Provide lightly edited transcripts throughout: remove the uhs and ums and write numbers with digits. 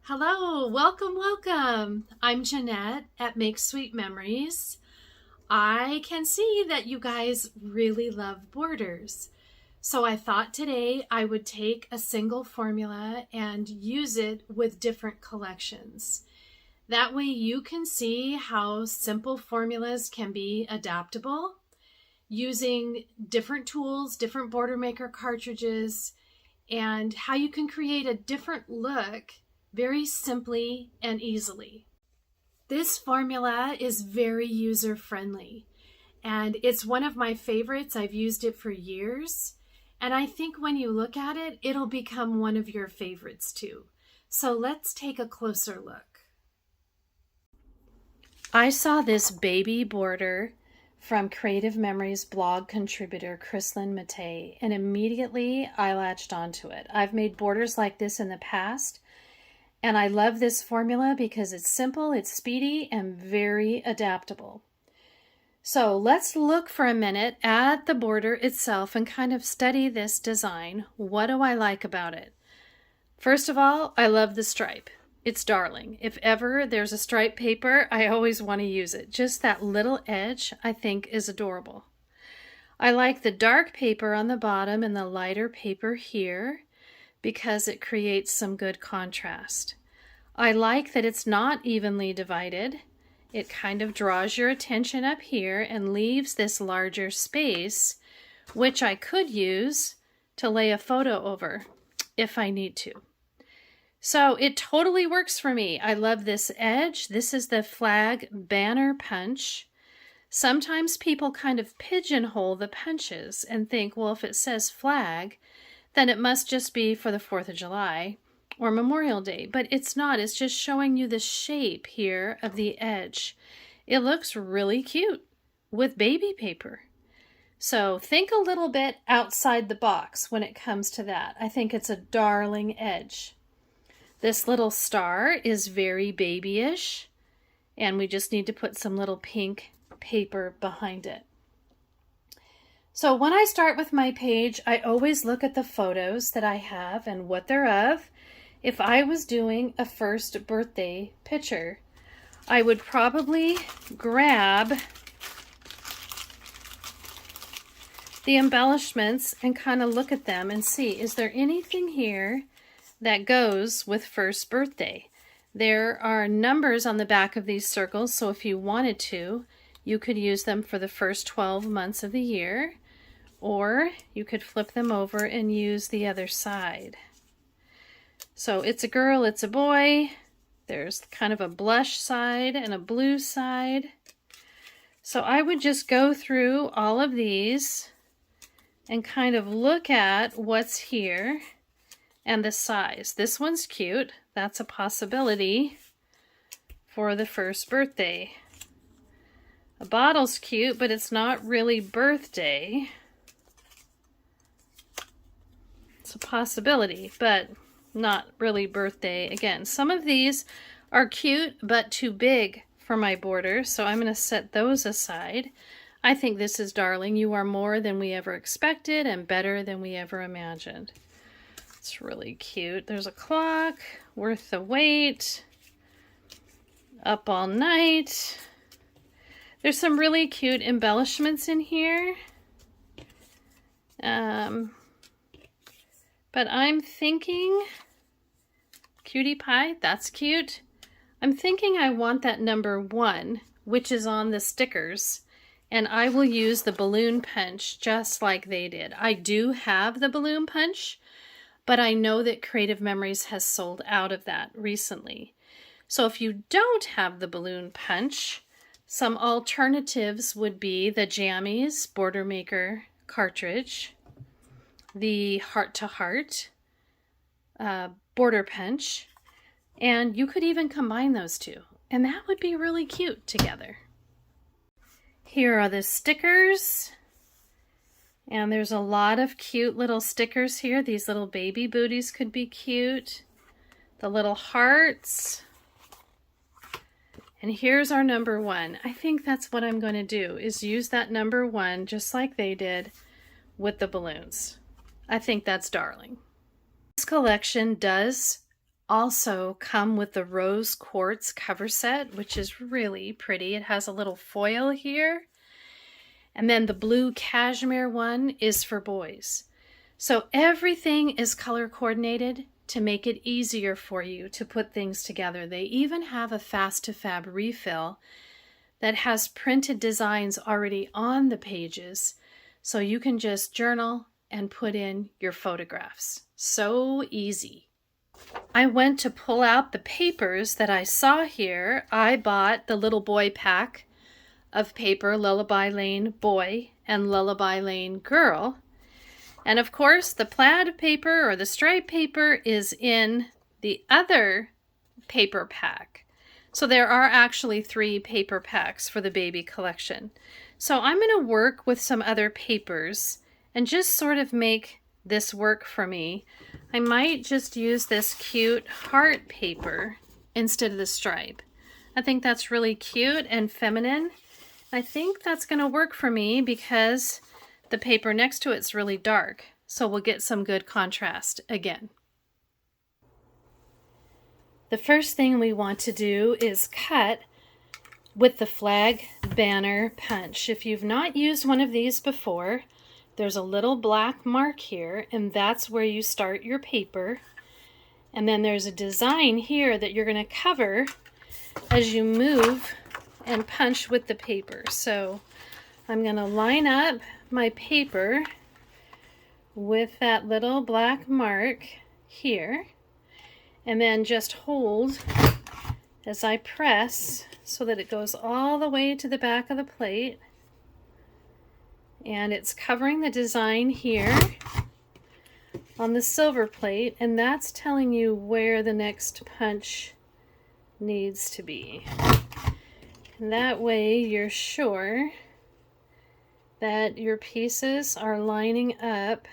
Hello, welcome. I'm Jeanette at Make Sweet Memories. I can see that you guys really love borders. So I thought today I would take a single formula and use it with different collections. That way you can see how simple formulas can be adaptable using different tools, different Bordermaker cartridges, and how you can create a different look very simply and easily. This formula is very user-friendly, and it's one of my favorites. I've used it for years, and I think when you look at it, it'll become one of your favorites too. So let's take a closer look. I saw this baby border from Creative Memories blog contributor Chrislyn Matei, and immediately I latched onto it. I've made borders like this in the past, and I love this formula because it's simple, it's speedy, and very adaptable. So let's look for a minute at the border itself and kind of study this design. What do I like about it? First of all, I love the stripe. It's darling. If ever there's a stripe paper, I always want to use it. Just that little edge, I think, is adorable. I like the dark paper on the bottom and the lighter paper here, because it creates some good contrast. I like that it's not evenly divided. It kind of draws your attention up here and leaves this larger space, which I could use to lay a photo over if I need to. So it totally works for me. I love this edge. This is the flag banner punch. Sometimes people kind of pigeonhole the punches and think, well, if it says flag, then it must just be for the 4th of July or Memorial Day, but it's not. It's just showing you the shape here of the edge. It looks really cute with baby paper. So think a little bit outside the box when it comes to that. I think it's a darling edge. This little star is very babyish, and we just need to put some little pink paper behind it. So when I start with my page, I always look at the photos that I have and what they're of. If I was doing a first birthday picture, I would probably grab the embellishments and kind of look at them and see, is there anything here that goes with first birthday? There are numbers on the back of these circles, so if you wanted to, you could use them for the first 12 months of the year. Or you could flip them over and use the other side. So it's a girl, it's a boy. There's kind of a blush side and a blue side. So I would just go through all of these and kind of look at what's here and the size. This one's cute. That's a possibility for the first birthday. A bottle's cute, but it's not really birthday. It's a possibility, but not really birthday. Again, some of these are cute, but too big for my border, so I'm going to set those aside. I think this is darling. You are more than we ever expected and better than we ever imagined. It's really cute. There's a clock, worth the wait, up all night. There's some really cute embellishments in here. But I'm thinking, cutie pie, that's cute. I'm thinking I want that number 1, which is on the stickers, and I will use the balloon punch just like they did. I do have the balloon punch, but I know that Creative Memories has sold out of that recently. So if you don't have the balloon punch, some alternatives would be the Jammies Bordermaker cartridge, the Heart to Heart border punch, and you could even combine those two, and that would be really cute together. Here are the stickers, and there's a lot of cute little stickers here. These little baby booties could be cute. The little hearts. And here's our number 1. I think that's what I'm going to do, is use that number 1 just like they did with the balloons. I think that's darling. This collection does also come with the rose quartz cover set, which is really pretty. It has a little foil here. And then the blue cashmere one is for boys. So everything is color coordinated to make it easier for you to put things together. They even have a fast to fab refill that has printed designs already on the pages, so you can just journal and put in your photographs. So easy. I went to pull out the papers that I saw here. I bought the little boy pack of paper, Lullaby Lane Boy and Lullaby Lane Girl. And of course, the plaid paper or the stripe paper is in the other paper pack. So there are actually 3 paper packs for the baby collection. So I'm going to work with some other papers and just sort of make this work for me. I might just use this cute heart paper instead of the stripe. I think that's really cute and feminine. I think that's going to work for me because the paper next to it's really dark, so we'll get some good contrast again. The first thing we want to do is cut with the flag banner punch. If you've not used one of these before, there's a little black mark here, and that's where you start your paper. And then there's a design here that you're going to cover as you move and punch with the paper. So I'm going to line up my paper with that little black mark here, and then just hold as I press so that it goes all the way to the back of the plate, and it's covering the design here on the silver plate, and that's telling you where the next punch needs to be. And that way you're sure that your pieces are lining up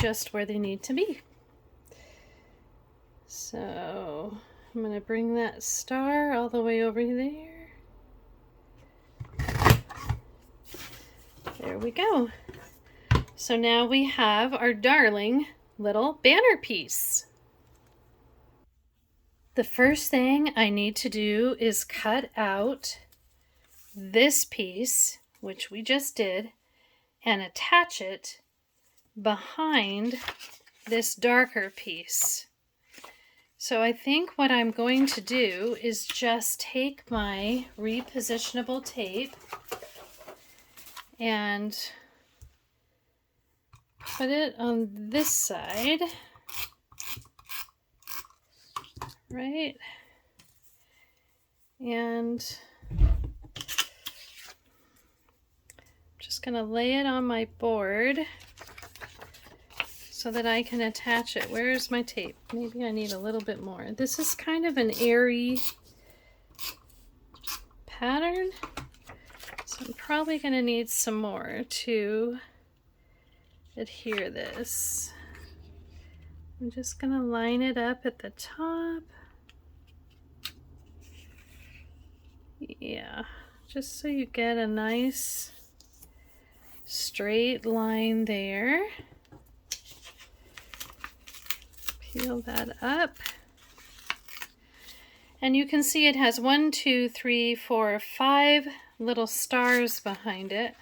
just where they need to be. So I'm going to bring that star all the way over there. There we go. So now we have our darling little banner piece. The first thing I need to do is cut out this piece, which we just did, and attach it behind this darker piece. So I think what I'm going to do is just take my repositionable tape and put it on this side, right? And just going to lay it on my board so that I can attach it. Where is my tape? Maybe I need a little bit more. This is kind of an airy pattern, so I'm probably going to need some more to adhere this. I'm just going to line it up at the top. Yeah, just so you get a nice straight line there. Peel that up. And you can see it has 1, 2, 3, 4, 5 little stars behind it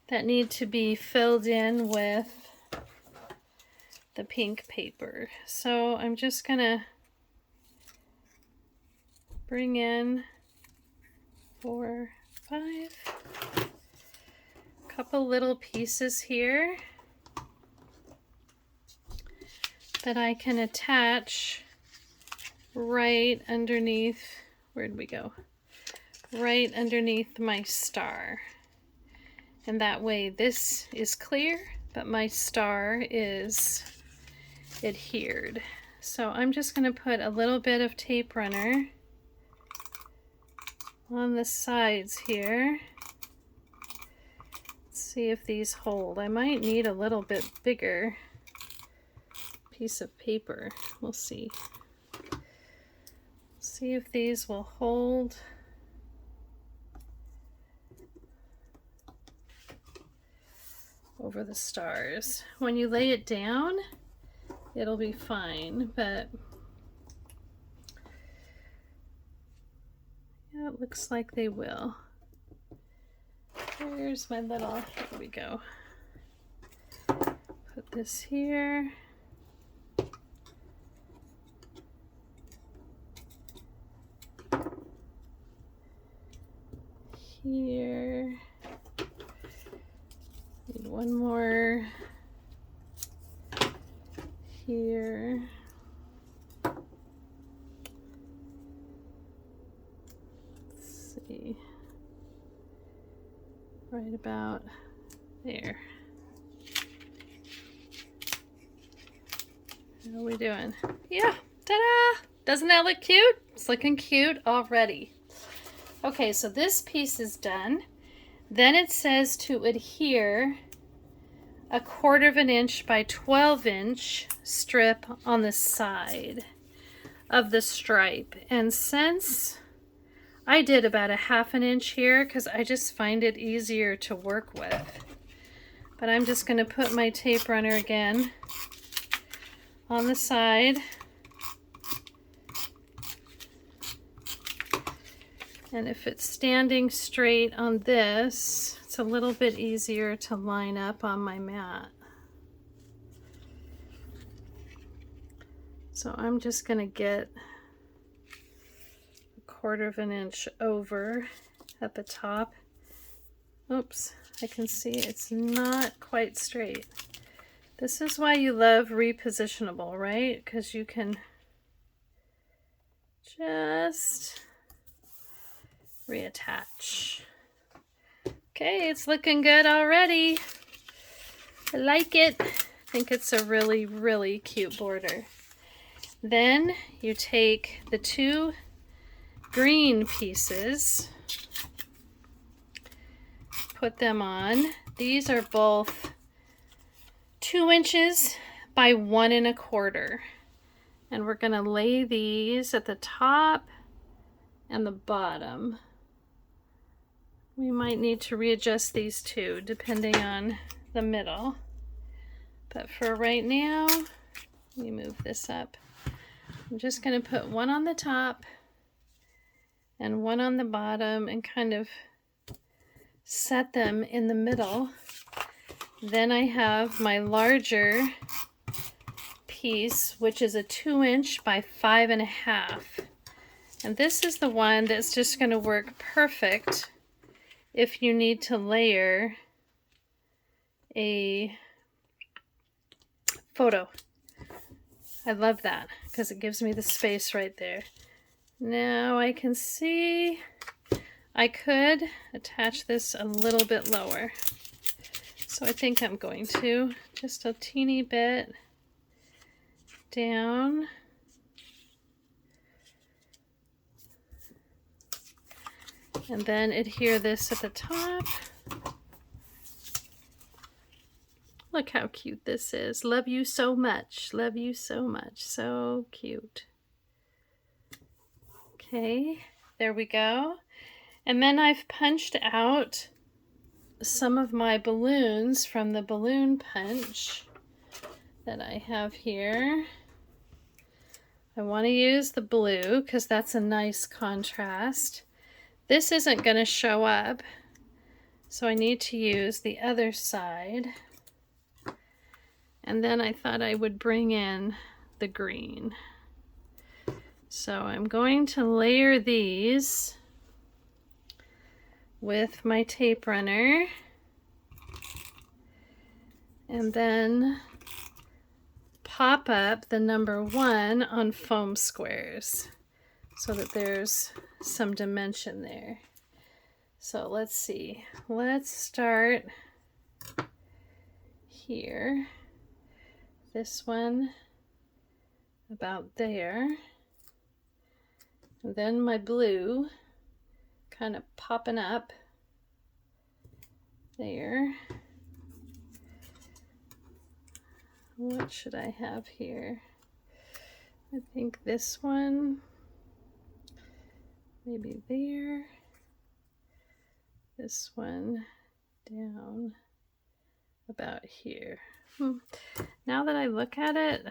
that need to be filled in with the pink paper. So I'm just gonna bring in 4, 5, couple little pieces here that I can attach right underneath, where'd we go? Right underneath my star. And that way this is clear, but my star is adhered. So I'm just going to put a little bit of tape runner on the sides here. Let's see if these hold. I might need a little bit bigger piece of paper. We'll see. See if these will hold. Over the stars. When you lay it down, it'll be fine, but yeah, it looks like they will. Here's my little, here we go. Put this here. Here. Need one more. Here. Let's see. Right about there. How are we doing? Yeah, ta-da! Doesn't that look cute? It's looking cute already. Okay, so this piece is done. Then it says to adhere a 1/4 of an inch by 12 inch strip on the side of the stripe. And since I did about a 1/2 an inch here, because I just find it easier to work with. But I'm just going to put my tape runner again on the side. And if it's standing straight on this, it's a little bit easier to line up on my mat. So I'm just going to get a 1/4 of an inch over at the top. Oops, I can see it's not quite straight. This is why you love repositionable, right? Because you can just reattach. Okay, it's looking good already. I like it. I think it's a really, really cute border. Then you take the 2 green pieces, put them on. These are both 2 inches by 1 1/4. And we're going to lay these at the top and the bottom. We might need to readjust these too, depending on the middle. But for right now, let me move this up. I'm just going to put one on the top and one on the bottom and kind of set them in the middle. Then I have my larger piece, which is a 2 inch by 5 1/2. And this is the one that's just going to work perfect if you need to layer a photo. I love that because it gives me the space right there. Now I can see I could attach this a little bit lower. So I think I'm going to just a teeny bit down. And then adhere this at the top. Look how cute this is. Love you so much. Love you so much. So cute. Okay, there we go. And then I've punched out some of my balloons from the balloon punch that I have here. I want to use the blue because that's a nice contrast. This isn't going to show up, so I need to use the other side. And then I thought I would bring in the green. So I'm going to layer these with my tape runner and then pop up the number 1 on foam squares so that there's some dimension there. So let's see. Let's start here. This one about there. And then my blue kind of popping up there. What should I have here? I think this one, maybe there. This one down about here. Now that I look at it,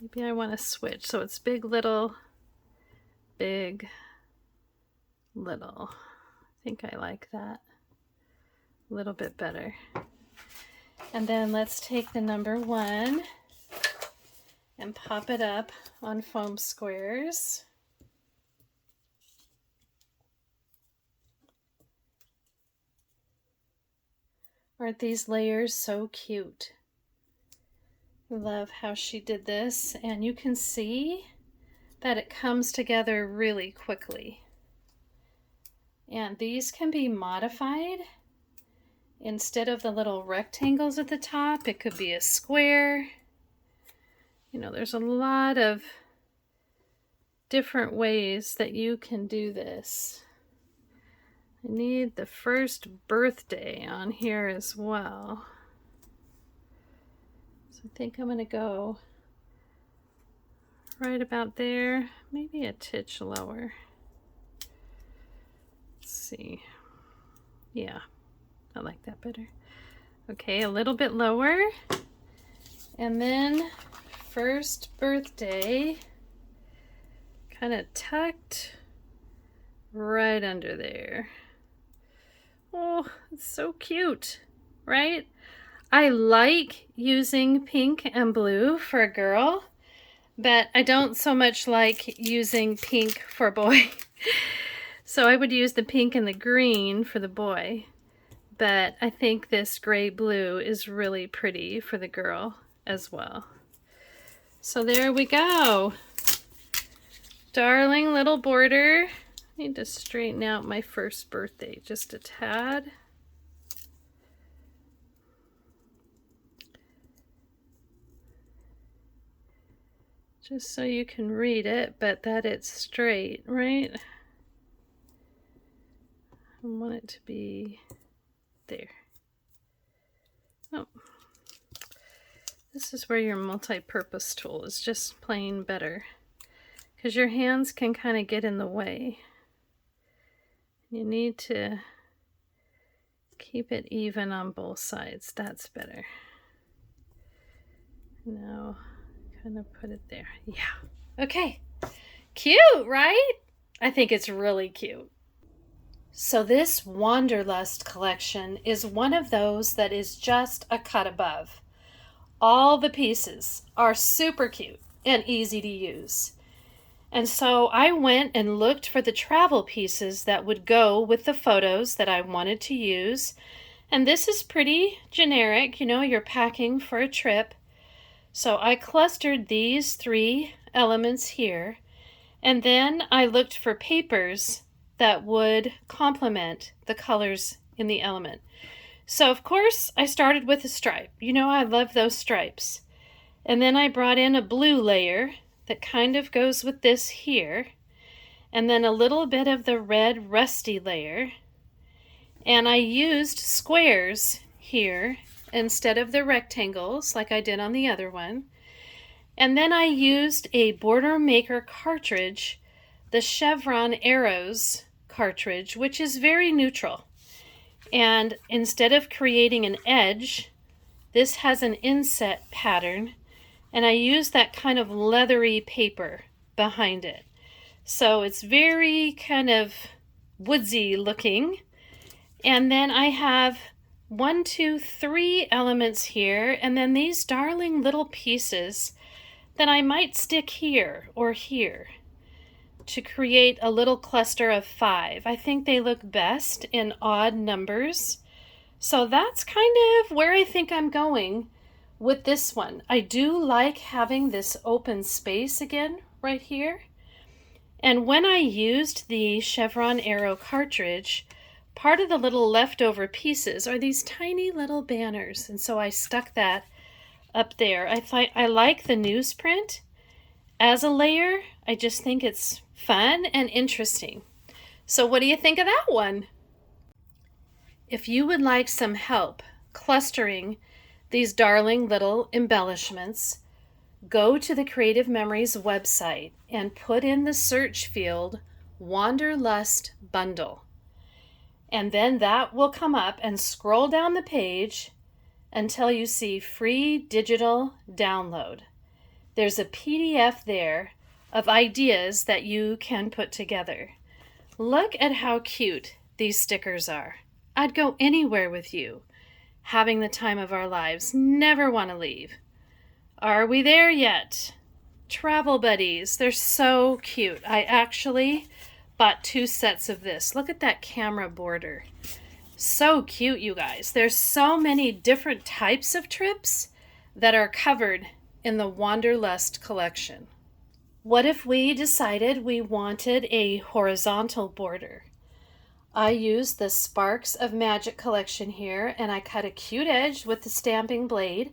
Maybe I want to switch. So it's big, little, big, little. I think I like that a little bit better. And then let's take the number 1 and pop it up on foam squares. Aren't these layers so cute? I love how she did this, and you can see that it comes together really quickly. And these can be modified. Instead of the little rectangles at the top, it could be a square. You know, there's a lot of different ways that you can do this. I need the first birthday on here as well. So I think I'm going to go right about there, maybe a titch lower. Let's see. Yeah, I like that better. Okay, a little bit lower. And then first birthday, kind of tucked right under there. Oh, it's so cute, right? I like using pink and blue for a girl, but I don't so much like using pink for a boy. So I would use the pink and the green for the boy, but I think this gray blue is really pretty for the girl as well. So there we go. Darling little border. I need to straighten out my first birthday just a tad. Just so you can read it, but that it's straight, right? I want it to be there. Oh. This is where your multi-purpose tool is just plain better, because your hands can kind of get in the way. You need to keep it even on both sides. That's better. Now, kind of put it there. Yeah. Okay. Cute, right? I think it's really cute. So this Wanderlust collection is one of those that is just a cut above. All the pieces are super cute and easy to use. And so I went and looked for the travel pieces that would go with the photos that I wanted to use. And this is pretty generic, you know, you're packing for a trip. So I clustered these 3 elements here. And then I looked for papers that would complement the colors in the element. So of course I started with a stripe. You know, I love those stripes. And then I brought in a blue layer that kind of goes with this here, and then a little bit of the red rusty layer, and I used squares here instead of the rectangles like I did on the other one. And then I used a Bordermaker cartridge, the Chevron arrows cartridge, which is very neutral, and instead of creating an edge, this has an inset pattern. And I use that kind of leathery paper behind it. So it's very kind of woodsy looking. And then I have 1, 2, 3 elements here. And then these darling little pieces that I might stick here or here to create a little cluster of 5. I think they look best in odd numbers. So that's kind of where I think I'm going with this one. I do like having this open space again right here. And when I used the Chevron arrow cartridge, part of the little leftover pieces are these tiny little banners. And so I stuck that up there. I like the newsprint as a layer. I just think it's fun and interesting. So what do you think of that one? If you would like some help clustering these darling little embellishments, go to the Creative Memories website and put in the search field Wanderlust Bundle. And then that will come up, and scroll down the page until you see free digital download. There's a PDF there of ideas that you can put together. Look at how cute these stickers are. I'd go anywhere with you. Having the time of our lives. Never want to leave. Are we there yet? Travel buddies. They're so cute. I actually bought 2 sets of this. Look at that camera border. So cute, you guys. There's so many different types of trips that are covered in the Wanderlust collection. What if we decided we wanted a horizontal border? I used the Sparks of Magic collection here, and I cut a cute edge with the stamping blade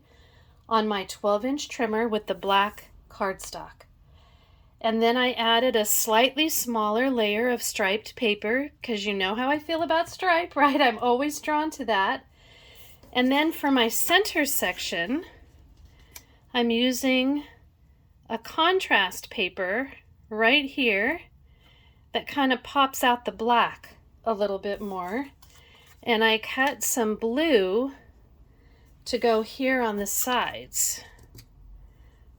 on my 12-inch trimmer with the black cardstock. And then I added a slightly smaller layer of striped paper, because you know how I feel about stripe, right? I'm always drawn to that. And then for my center section, I'm using a contrast paper right here that kind of pops out the black a little bit more. And I cut some blue to go here on the sides,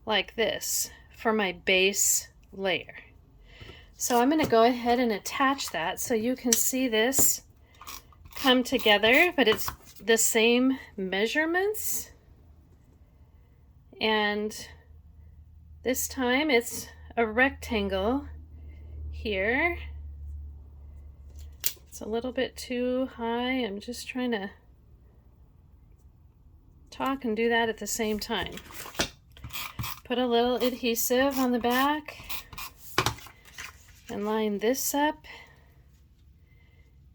like this, for my base layer. So I'm going to go ahead and attach that so you can see this come together, but it's the same measurements. And this time it's a rectangle here. It's a little bit too high. I'm just trying to talk and do that at the same time. Put a little adhesive on the back and line this up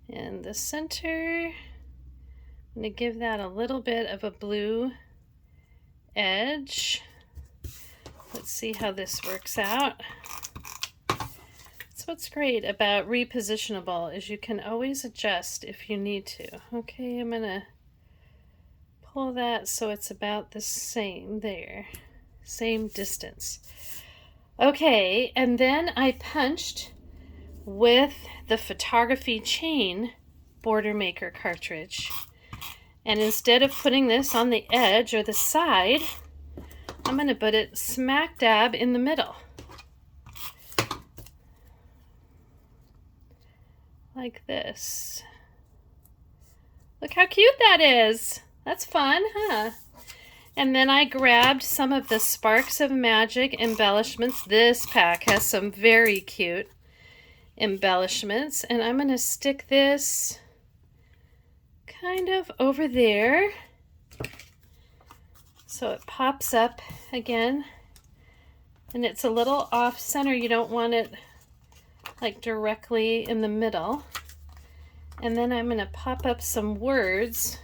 in the center. I'm going to give that a little bit of a blue edge. Let's see how this works out. That's what's great about Repositionable, is you can always adjust if you need to. Okay, I'm going to pull that so it's about the same there. Same distance. Okay, and then I punched with the Photography Chain Bordermaker cartridge. And instead of putting this on the edge or the side, I'm going to put it smack dab in the middle. Like this. Look how cute that is. That's fun, huh? And then I grabbed some of the Sparks of Magic embellishments. This pack has some very cute embellishments. And I'm going to stick this kind of over there so it pops up again. And it's a little off center. You don't want it like directly in the middle. And then I'm going to pop up some words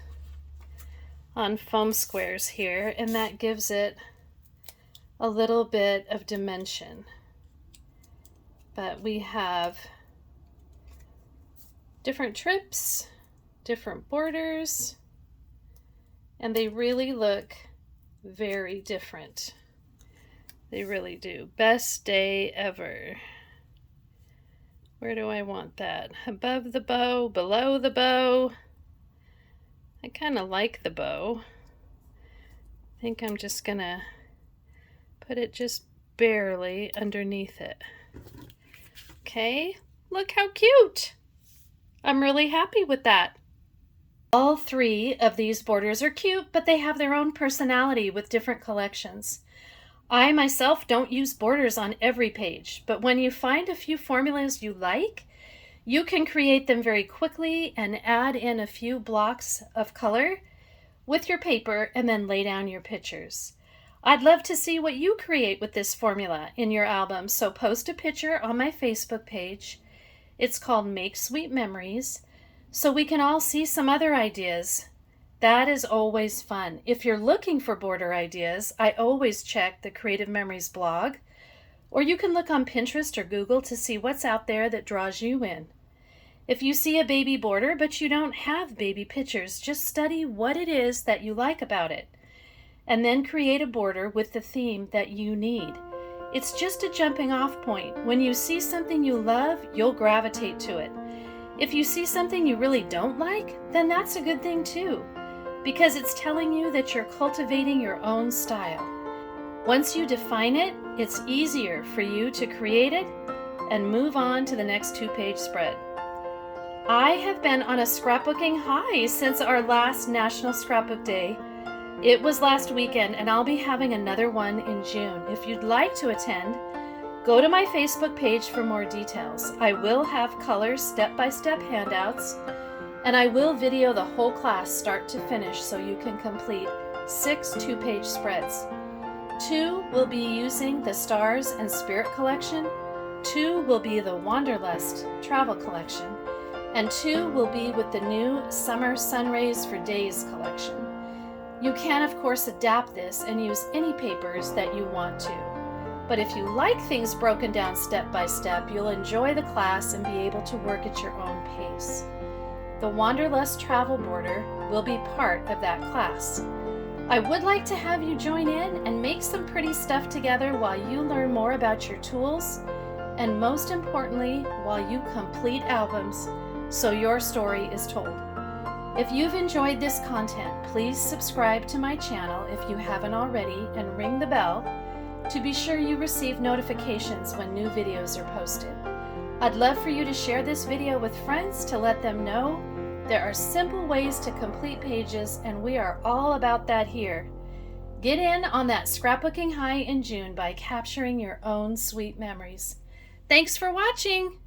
on foam squares here, and that gives it a little bit of dimension. But we have different trips, different borders, and they really look very different. They really do. Best day ever. Where do I want that? Above the bow, below the bow? I kind of like the bow. I think I'm just gonna put it just barely underneath it. Okay, look how cute. I'm really happy with that. All 3 of these borders are cute, but they have their own personality with different collections. I myself don't use borders on every page, but when you find a few formulas you like, you can create them very quickly and add in a few blocks of color with your paper and then lay down your pictures. I'd love to see what you create with this formula in your album, so post a picture on my Facebook page. It's called Make Sweet Memories, so we can all see some other ideas. That is always fun. If you're looking for border ideas, I always check the Creative Memories blog, or you can look on Pinterest or Google to see what's out there that draws you in. If you see a baby border but you don't have baby pictures, just study what it is that you like about it, and then create a border with the theme that you need. It's just a jumping off point. When you see something you love, you'll gravitate to it. If you see something you really don't like, then that's a good thing too, because it's telling you that you're cultivating your own style. Once you define it, it's easier for you to create it and move on to the next 2-page spread. I have been on a scrapbooking high since our last National Scrapbook Day. It was last weekend, and I'll be having another one in June. If you'd like to attend, go to my Facebook page for more details. I will have color step-by-step handouts, and I will video the whole class start to finish so you can complete 6 2-page spreads. 2 will be using the Stars and Spirit collection, 2 will be the Wanderlust Travel collection, and 2 will be with the new Summer Sunrays for Days collection. You can, of course, adapt this and use any papers that you want to. But if you like things broken down step by step, you'll enjoy the class and be able to work at your own pace. The Wanderlust Travel Border will be part of that class. I would like to have you join in and make some pretty stuff together while you learn more about your tools, and most importantly, while you complete albums so your story is told. If you've enjoyed this content, please subscribe to my channel if you haven't already, and ring the bell to be sure you receive notifications when new videos are posted. I'd love for you to share this video with friends to let them know there are simple ways to complete pages, and we are all about that here. Get in on that scrapbooking high in June by capturing your own sweet memories. Thanks for watching!